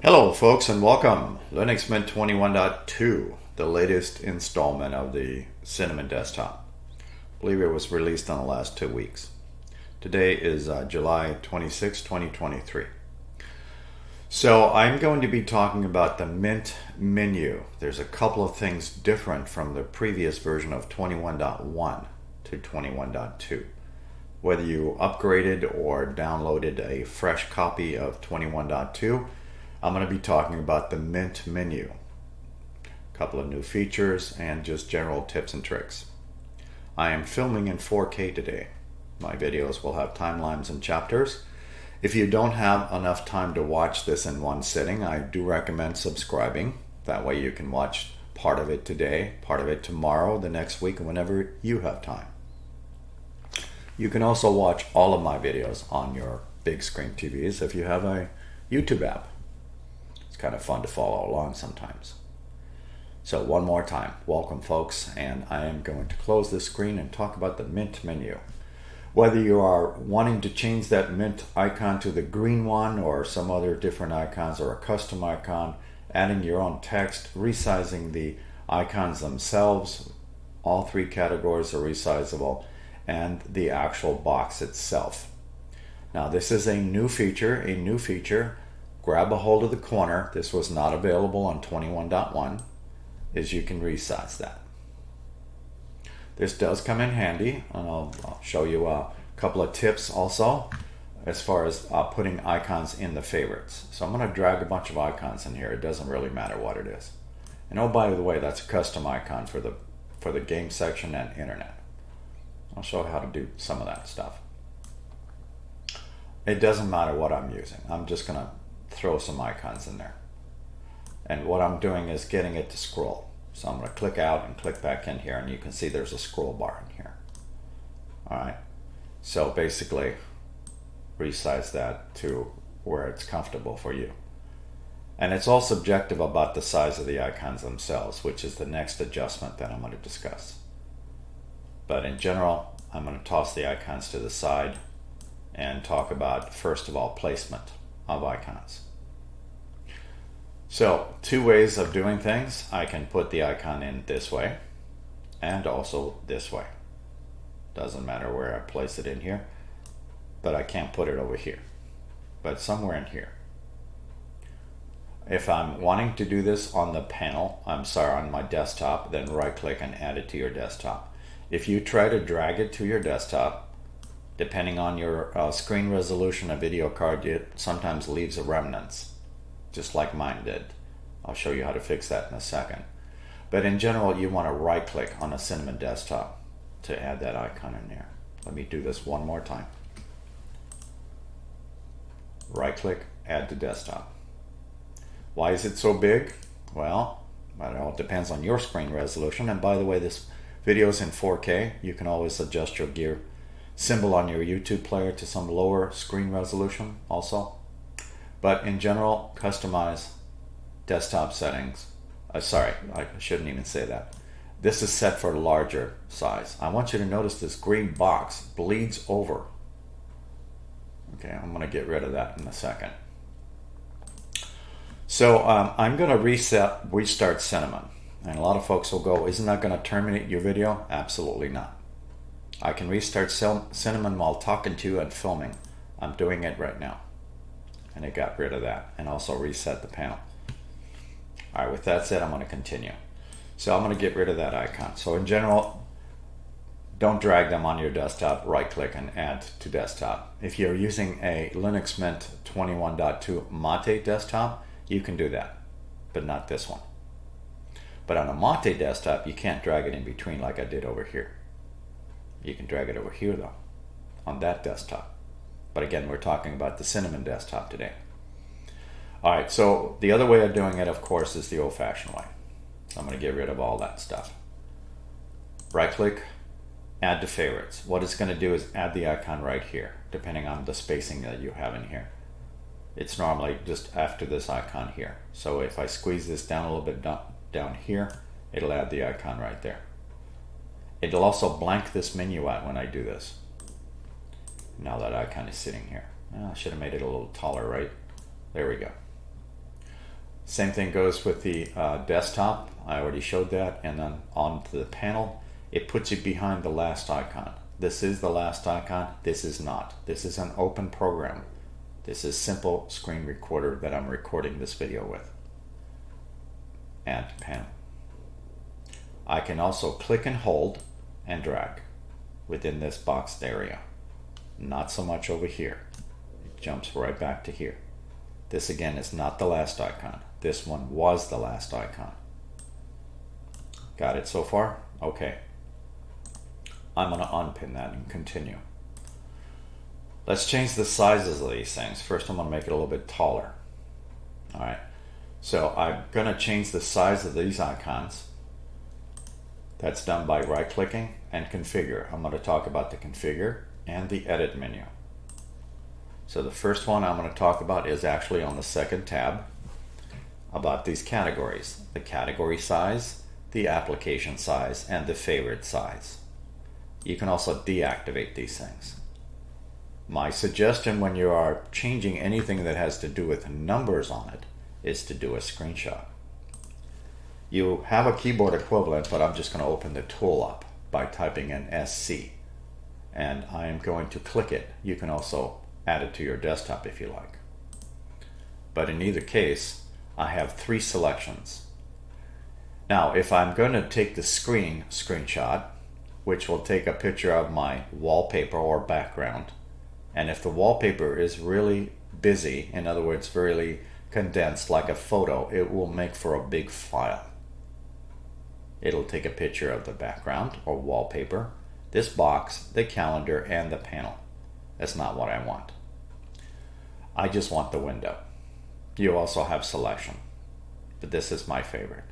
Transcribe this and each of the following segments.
Hello folks and welcome. Linux Mint 21.2, the latest installment of the Cinnamon desktop. I believe it was released in the last 2 weeks. Today is July 26, 2023. So I'm going to be talking about the Mint menu. There's a couple of things different from the previous version of 21.1 to 21.2. Whether you upgraded or downloaded a fresh copy of 21.2, I'm going to be talking about the Mint menu, a couple of new features, and just general tips and tricks. I am filming in 4K today. My videos will have timelines and chapters. If you don't have enough time to watch this in one sitting, I do recommend subscribing. That way you can watch part of it today, part of it tomorrow, the next week, whenever you have time. You can also watch all of my videos on your big screen TVs if you have a YouTube app. It's kind of fun to follow along sometimes. So one more time, welcome folks, and I am going to close this screen and talk about the Mint menu. Whether you are wanting to change that Mint icon to the green one or some other different icons or a custom icon, adding your own text, resizing the icons themselves, all three categories are resizable, and the actual box itself. Now this is a new feature. Grab a hold of the corner. This was not available on 21.1, is you can resize that. This does come in handy, and I'll show you a couple of tips also as far as putting icons in the favorites. So I'm going to drag a bunch of icons in here. It doesn't really matter what it is. And oh, by the way, that's a custom icon for the game section and internet. I'll show you how to do some of that stuff. It doesn't matter what I'm using. I'm just going to throw some icons in there. And what I'm doing is getting it to scroll. So I'm going to click out and click back in here, and you can see there's a scroll bar in here. Alright, so basically resize that to where it's comfortable for you. And it's all subjective about the size of the icons themselves, which is the next adjustment that I'm going to discuss. But in general, I'm going to toss the icons to the side and talk about, first of all, placement of icons. So, two ways of doing things. I can put the icon in this way and also this way. Doesn't matter where I place it in here, but I can't put it over here, but somewhere in here. If I'm wanting to do this on the panel, on my desktop, then right click and add it to your desktop. If you try to drag it to your desktop, depending on your screen resolution, a video card it sometimes leaves a remnants, just like mine did. I'll show you how to fix that in a second. But in general, you want to right click on a Cinnamon desktop to add that icon in there. Let me do this one more time. Right click, add to desktop. Why is it so big? Well, it all depends on your screen resolution. And by the way, this video is in 4K. You can always adjust your gear symbol on your YouTube player to some lower screen resolution also. But in general, customize desktop settings. Sorry, I shouldn't even say that. This is set for larger size. I want you to notice this green box bleeds over. Okay, I'm going to get rid of that in a second. So I'm going to restart Cinnamon. And a lot of folks will go, isn't that going to terminate your video? Absolutely not. I can restart Cinnamon while talking to you and filming. I'm doing it right now. And it got rid of that and also reset the panel. Alright, with that said, I'm going to continue. So I'm going to get rid of that icon. So in general, don't drag them on your desktop. Right click and add to desktop. If you're using a Linux Mint 21.2 Mate desktop, you can do that, but not this one. But on a Mate desktop, you can't drag it in between like I did over here. You can drag it over here though, on that desktop. But again, we're talking about the Cinnamon desktop today. Alright, so the other way of doing it, of course, is the old-fashioned way. So I'm going to get rid of all that stuff. Right click, add to favorites. What it's going to do is add the icon right here, depending on the spacing that you have in here. It's normally just after this icon here. So if I squeeze this down a little bit down here, it'll add the icon right there. It'll also blank this menu out when I do this. Now that icon is sitting here. I should have made it a little taller, right? There we go. Same thing goes with the desktop. I already showed that. And then onto the panel, it puts you behind the last icon. This is the last icon. This is not. This is an open program. This is simple screen recorder that I'm recording this video with. Add panel. I can also click and hold and drag within this boxed area. Not so much over here. It jumps right back to here. This again is not the last icon. This one was the last icon. Got it so far? Okay. I'm going to unpin that and continue. Let's change the sizes of these things. First I'm going to make it a little bit taller. Alright, so I'm going to change the size of these icons. That's done by right clicking and configure. I'm going to talk about the configure and the edit menu. So the first one I'm going to talk about is actually on the second tab, about these categories. The category size, the application size, and the favorite size. You can also deactivate these things. My suggestion when you are changing anything that has to do with numbers on it is to do a screenshot. You have a keyboard equivalent, but I'm just going to open the tool up by typing in SC. And I am going to click it. You can also add it to your desktop if you like. But in either case, I have 3 selections. Now, if I'm going to take the screenshot, which will take a picture of my wallpaper or background, and if the wallpaper is really busy, in other words, really condensed like a photo, it will make for a big file. It'll take a picture of the background or wallpaper, this box, the calendar, and the panel. That's not what I want. I just want the window. You also have selection, but this is my favorite.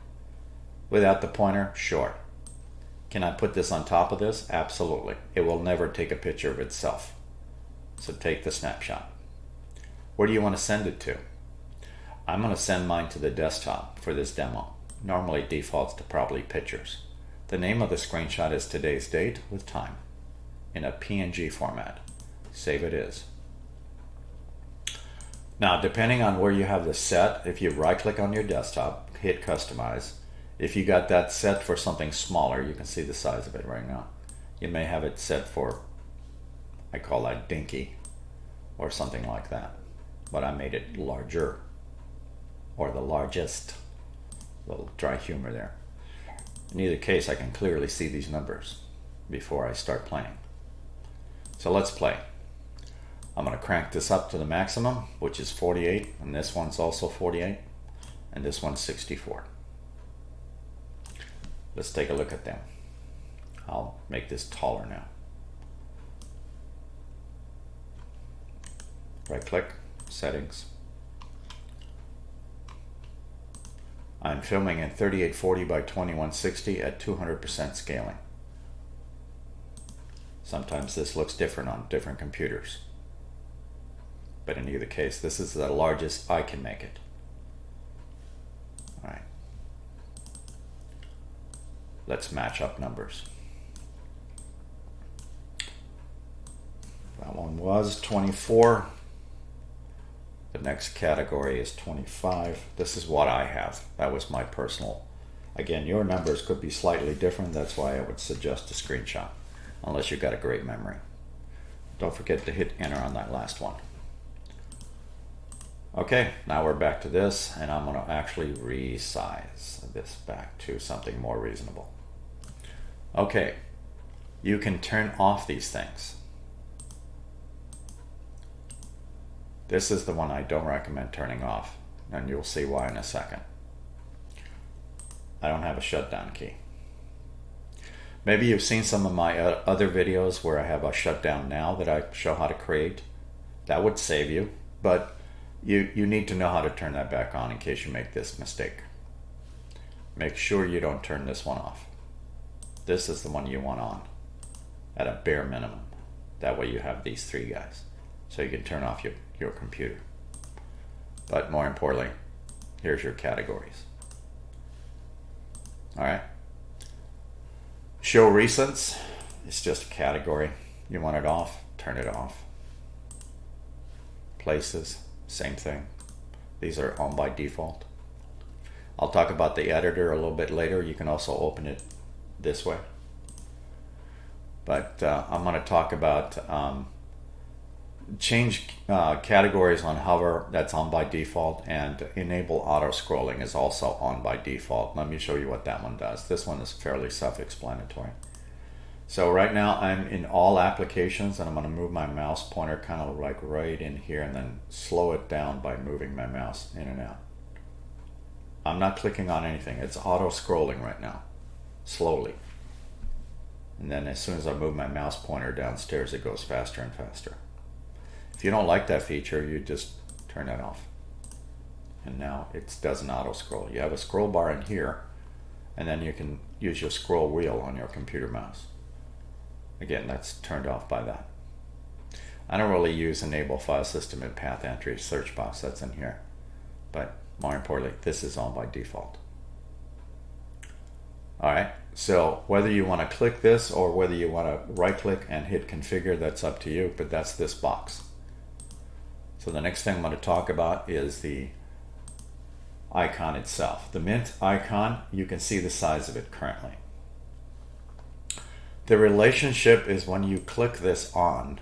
Without the pointer, sure. Can I put this on top of this? Absolutely. It will never take a picture of itself. So take the snapshot. Where do you want to send it to? I'm going to send mine to the desktop for this demo. Normally it defaults to probably pictures. The name of the screenshot is today's date with time in a PNG format. Save it is. Now, depending on where you have this set, if you right click on your desktop, hit customize. If you got that set for something smaller, you can see the size of it right now. You may have it set for, I call that dinky or something like that. But I made it larger or the largest. A little dry humor there. In either case, I can clearly see these numbers before I start playing. So let's play. I'm going to crank this up to the maximum, which is 48, and this one's also 48, and this one's 64. Let's take a look at them. I'll make this taller now. Right click, settings. I'm filming in 3840 by 2160 at 200% scaling. Sometimes this looks different on different computers. But in either case, this is the largest I can make it. All right. Let's match up numbers. That one was 24. The next category is 25. This is what I have. That was my personal. Again, your numbers could be slightly different. That's why I would suggest a screenshot, unless you've got a great memory. Don't forget to hit enter on that last one. Okay, now we're back to this, and I'm going to actually resize this back to something more reasonable. Okay, you can turn off these things. This is the one I don't recommend turning off, and you'll see why in a second. I don't have a shutdown key. Maybe you've seen some of my other videos where I have a shutdown now that I show how to create. That would save you, but you need to know how to turn that back on in case you make this mistake. Make sure you don't turn this one off. This is the one you want on at a bare minimum. That way you have these 3 guys, so you can turn off your computer. But more importantly, here's your categories. All right. Show recents. It's just a category. You want it off, turn it off. Places, same thing. These are on by default. I'll talk about the editor a little bit later. You can also open it this way. But I'm going to talk about change categories on hover, that's on by default, and enable auto scrolling is also on by default. Let me show you what that one does. This one is fairly self-explanatory. So right now I'm in all applications, and I'm going to move my mouse pointer kind of like right in here and then slow it down by moving my mouse in and out. I'm not clicking on anything. It's auto scrolling right now, slowly. And then as soon as I move my mouse pointer downstairs, it goes faster and faster. If you don't like that feature, you just turn that off. And now it doesn't auto scroll. You have a scroll bar in here, and then you can use your scroll wheel on your computer mouse. Again, that's turned off by that. I don't really use enable file system and path entry search box, that's in here. But more importantly, this is on by default. Alright, so whether you want to click this or whether you want to right click and hit configure, that's up to you, but that's this box. So the next thing I'm going to talk about is the icon itself. The Mint icon, you can see the size of it currently. The relationship is when you click this on,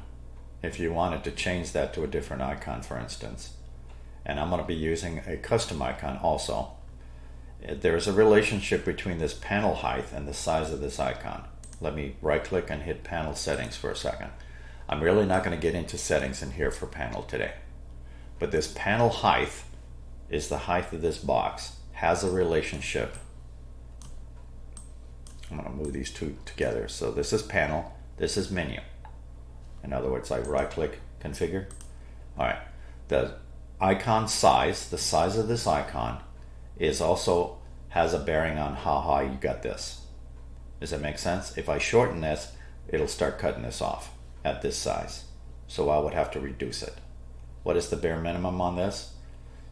if you wanted to change that to a different icon, for instance. And I'm going to be using a custom icon also. There's a relationship between this panel height and the size of this icon. Let me right click and hit panel settings for a second. I'm really not going to get into settings in here for panel today. But this panel height is the height of this box, has a relationship. I'm going to move these two together. So this is panel, this is menu. In other words, I right click, configure. All right, the icon size, the size of this icon is also has a bearing on how high you got this. Does that make sense? If I shorten this, it'll start cutting this off at this size. So I would have to reduce it. What is the bare minimum on this?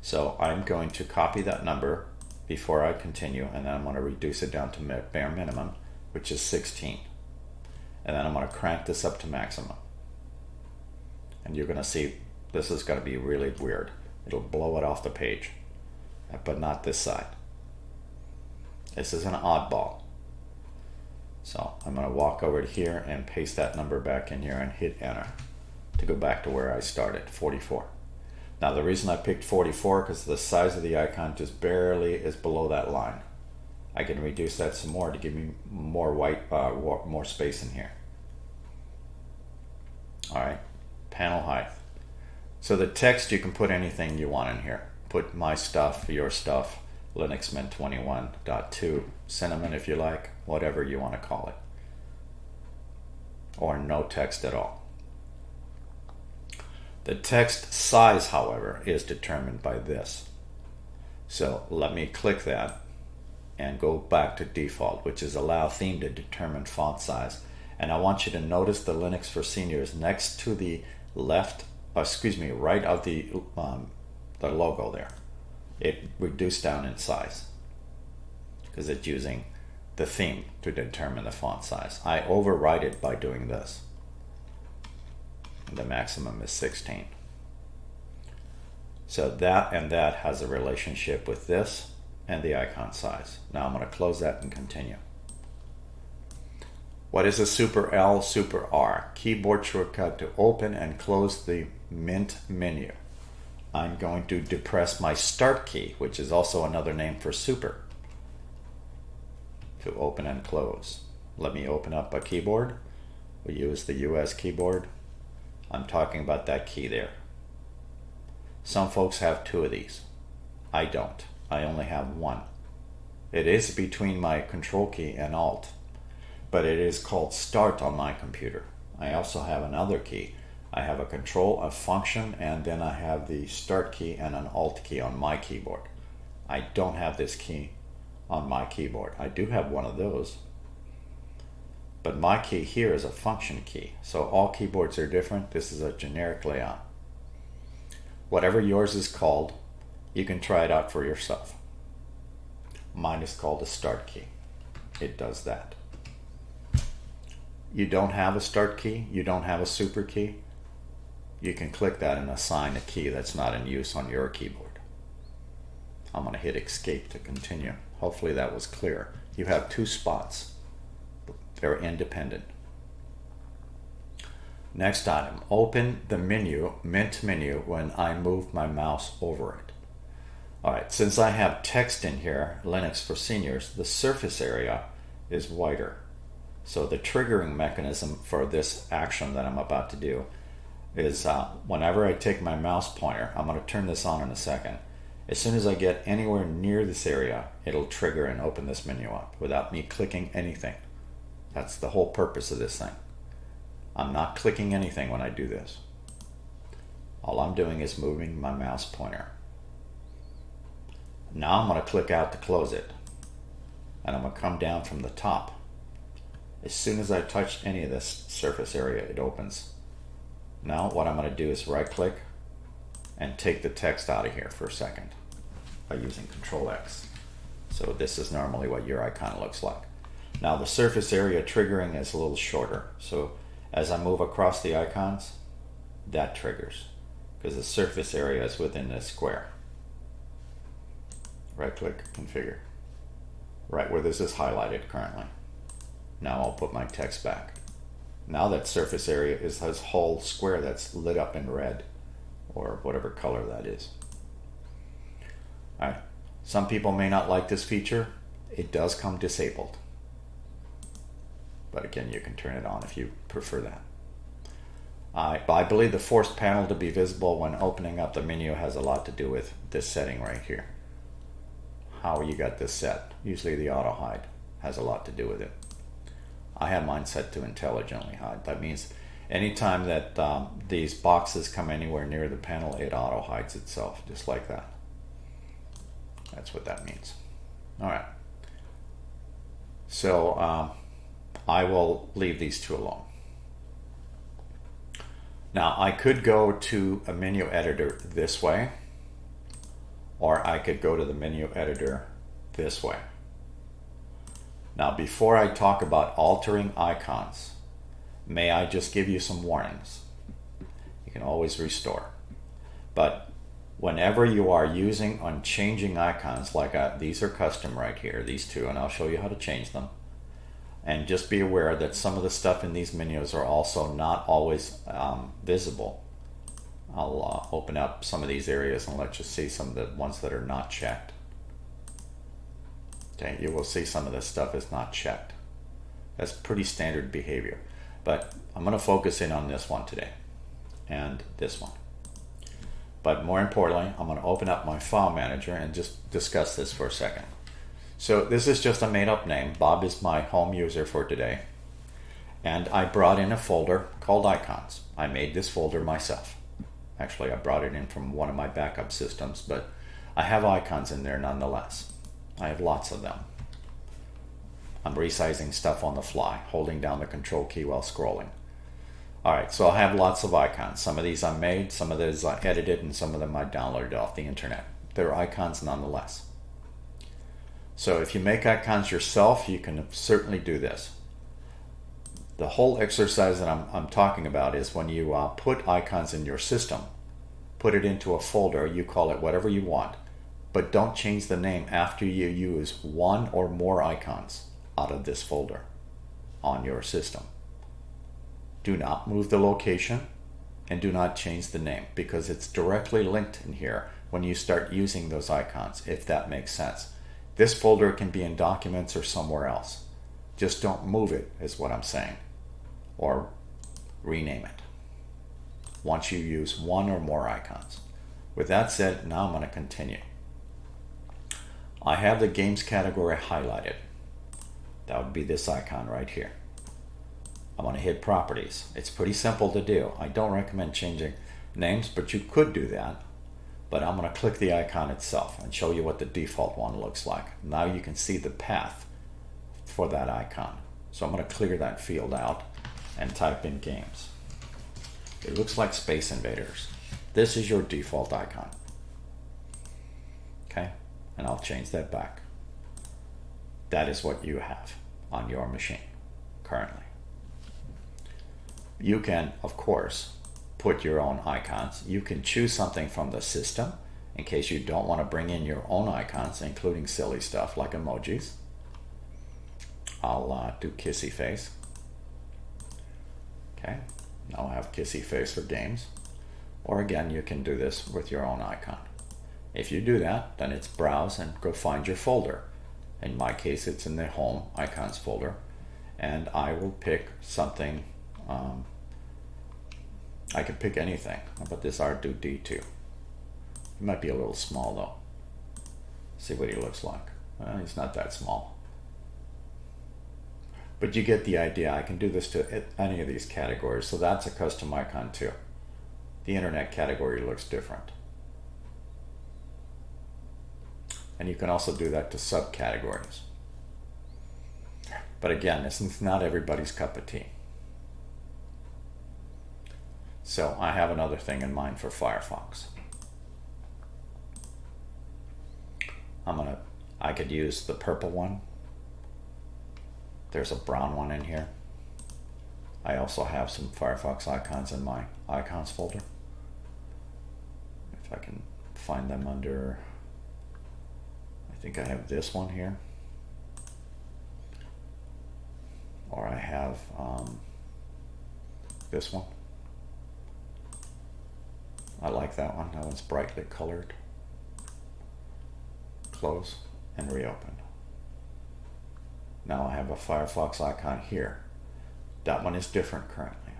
So I'm going to copy that number before I continue, and then I'm going to reduce it down to bare minimum, which is 16. And then I'm going to crank this up to maximum. And you're going to see this is going to be really weird. It'll blow it off the page, but not this side. This is an oddball. So I'm going to walk over to here and paste that number back in here and hit enter to go back to where I started, 44. Now the reason I picked 44 because the size of the icon just barely is below that line. I can reduce that some more to give me more more space in here. All right, panel height. So the text, you can put anything you want in here. Put my stuff, your stuff, Linux Mint 21.2, Cinnamon if you like, whatever you want to call it. Or no text at all. The text size, however, is determined by this. So let me click that and go back to default, which is allow theme to determine font size. And I want you to notice the Linux for Seniors next to the right of the logo there. It reduced down in size because it's using the theme to determine the font size. I override it by doing this. The maximum is 16. So that and that has a relationship with this and the icon size. Now I'm going to close that and continue. What is a Super L, Super R? Keyboard shortcut to open and close the Mint menu. I'm going to depress my Start key, which is also another name for Super, to open and close. Let me open up a keyboard. We use the US keyboard. I'm talking about that key there. Some folks have two of these. I don't. I only have one. It is between my Control key and Alt, but it is called Start on my computer. I also have another key. I have a Control, a Function, and then I have the Start key and an Alt key on my keyboard. I don't have this key on my keyboard. I do have one of those. But my key here is a function key. So all keyboards are different. This is a generic layout. Whatever yours is called, you can try it out for yourself. Mine is called a Start key. It does that. You don't have a Start key, you don't have a Super key, you can click that and assign a key that's not in use on your keyboard. I'm going to hit escape to continue. Hopefully that was clear. You have two spots. They're independent. Next item, open the menu, Mint menu, when I move my mouse over it. Alright, since I have text in here, Linux for Seniors, the surface area is whiter. So the triggering mechanism for this action that I'm about to do is whenever I take my mouse pointer, I'm going to turn this on in a second. As soon as I get anywhere near this area, it'll trigger and open this menu up without me clicking anything. That's the whole purpose of this thing. I'm not clicking anything when I do this. All I'm doing is moving my mouse pointer. Now I'm going to click out to close it. And I'm going to come down from the top. As soon as I touch any of this surface area, it opens. Now what I'm going to do is right click and take the text out of here for a second by using Control X. So this is normally what your icon looks like. Now the surface area triggering is a little shorter. So as I move across the icons, that triggers because the surface area is within this square. Right click, configure. Right where this is highlighted currently. Now I'll put my text back. Now that surface area is this whole square that's lit up in red or whatever color that is. Alright, some people may not like this feature. It does come disabled. But again, you can turn it on if you prefer that. I believe the forced panel to be visible when opening up the menu has a lot to do with this setting right here. How you got this set. Usually the auto hide has a lot to do with it. I have mine set to intelligently hide. That means anytime that these boxes come anywhere near the panel, it auto hides itself, just like that. That's what that means. Alright. So I will leave these two alone. Now I could go to a menu editor this way, or I could go to the menu editor this way. Now before I talk about altering icons, may I just give you some warnings? You can always restore. But whenever you are using on changing icons, like these are custom right here, these two, and I'll show you how to change them. And just be aware that some of the stuff in these menus are also not always visible. I'll open up some of these areas and let you see some of the ones that are not checked. Okay, you will see some of this stuff is not checked. That's pretty standard behavior. But I'm going to focus in on this one today and this one. But more importantly, I'm going to open up my file manager and just discuss this for a second. So this is just a made-up name. Bob is my home user for today. And I brought in a folder called Icons. I made this folder myself. Actually, I brought it in from one of my backup systems, but I have icons in there nonetheless. I have lots of them. I'm resizing stuff on the fly, holding down the control key while scrolling. Alright, so I have lots of icons. Some of these I made, some of these I edited, and some of them I downloaded off the internet. They're icons nonetheless. So if you make icons yourself, you can certainly do this. The whole exercise that I'm talking about is when you put icons in your system, put it into a folder, you call it whatever you want, but don't change the name after you use one or more icons out of this folder on your system. Do not move the location and do not change the name because it's directly linked in here when you start using those icons, if that makes sense. This folder can be in documents or somewhere else. Just don't move it is what I'm saying, or rename it once you use one or more icons. With that said, now I'm going to continue. I have the games category highlighted. That would be this icon right here. I'm going to hit properties. It's pretty simple to do. I don't recommend changing names, but you could do that. But I'm going to click the icon itself and show you what the default one looks like. Now you can see the path for that icon. So I'm going to clear that field out and type in games. It looks like Space Invaders. This is your default icon. Okay, and I'll change that back. That is what you have on your machine currently. You can, of course, put your own icons. You can choose something from the system in case you don't want to bring in your own icons, including silly stuff like emojis. I'll do kissy face. Okay, now I have kissy face for games. Or again, you can do this with your own icon. If you do that, then it's browse and go find your folder. In my case, it's in the home icons folder. And I will pick something. I could pick anything. How about this R2D2? He might be a little small though. See what he looks like. Well, he's not that small. But you get the idea. I can do this to any of these categories. So that's a custom icon too. The internet category looks different. And you can also do that to subcategories. But again, this is not everybody's cup of tea. So I have another thing in mind for Firefox. I could use the purple one. There's a brown one in here. I also have some Firefox icons in my icons folder. If I can find them under, I think I have this one here. Or I have this one. I like that one. That one's brightly colored. Close and reopen. Now I have a Firefox icon here. That one is different currently.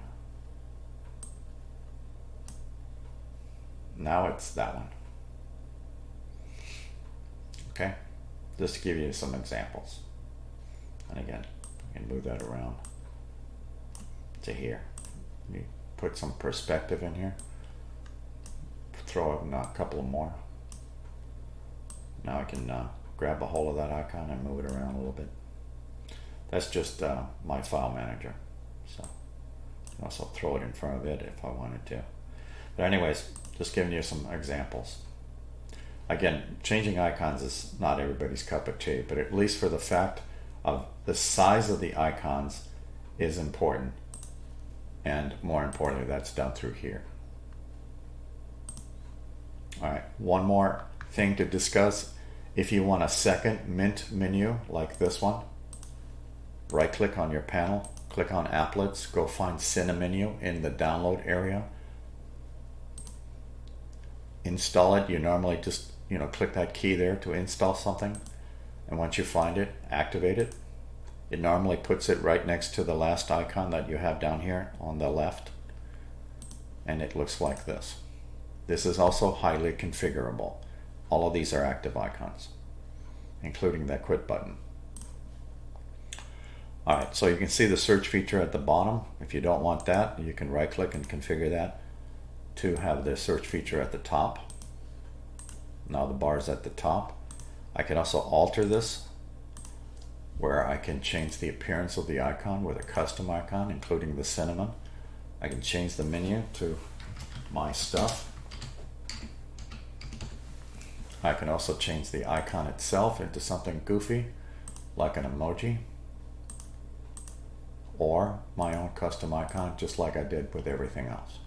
Now it's that one. Okay, just to give you some examples. And again, you can move that around to here. You put some perspective in here. Throw in a couple more. Now I can grab a hold of that icon and move it around a little bit. That's just my file manager. So I can also throw it in front of it if I wanted to. But anyways, just giving you some examples. Again, changing icons is not everybody's cup of tea, but at least for the fact of the size of the icons is important. And more importantly, that's done through here. All right, one more thing to discuss. If you want a second Mint menu like this one, right click on your panel, click on Applets, go find Cinnamenu in the download area. Install it. You normally just click that key there to install something, and once you find it, activate it. It normally puts it right next to the last icon that you have down here on the left, and it looks like this. This is also highly configurable. All of these are active icons, including that quit button. All right, so you can see the search feature at the bottom. If you don't want that, you can right click and configure that to have the search feature at the top. Now the bar is at the top. I can also alter this where I can change the appearance of the icon with a custom icon, including the cinnamon. I can change the menu to my stuff. I can also change the icon itself into something goofy, like an emoji, or my own custom icon, just like I did with everything else.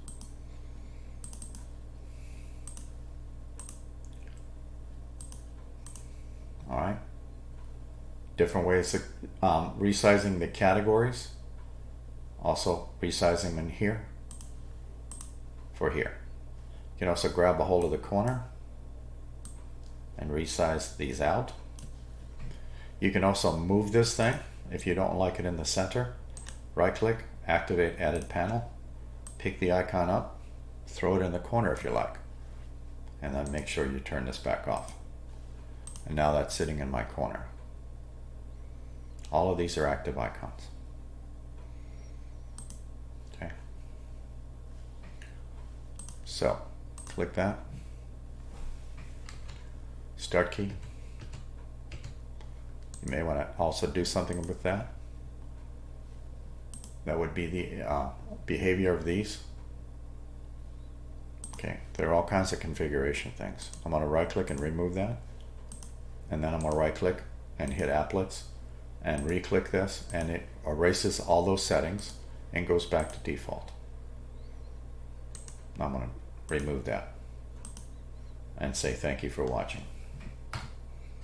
All right. Different ways of resizing the categories. Also resizing them in here for here. You can also grab a hold of the corner and resize these out. You can also move this thing if you don't like it in the center. Right click, activate added panel, pick the icon up, throw it in the corner if you like, and then make sure you turn this back off. And now that's sitting in my corner. All of these are active icons. Okay. So click that. Start key. You may want to also do something with that. That would be the behavior of these. Okay, there are all kinds of configuration things. I'm going to right click and remove that. And then I'm going to right click and hit Applets and re-click this, and it erases all those settings and goes back to default. Now I'm going to remove that. and say thank you for watching.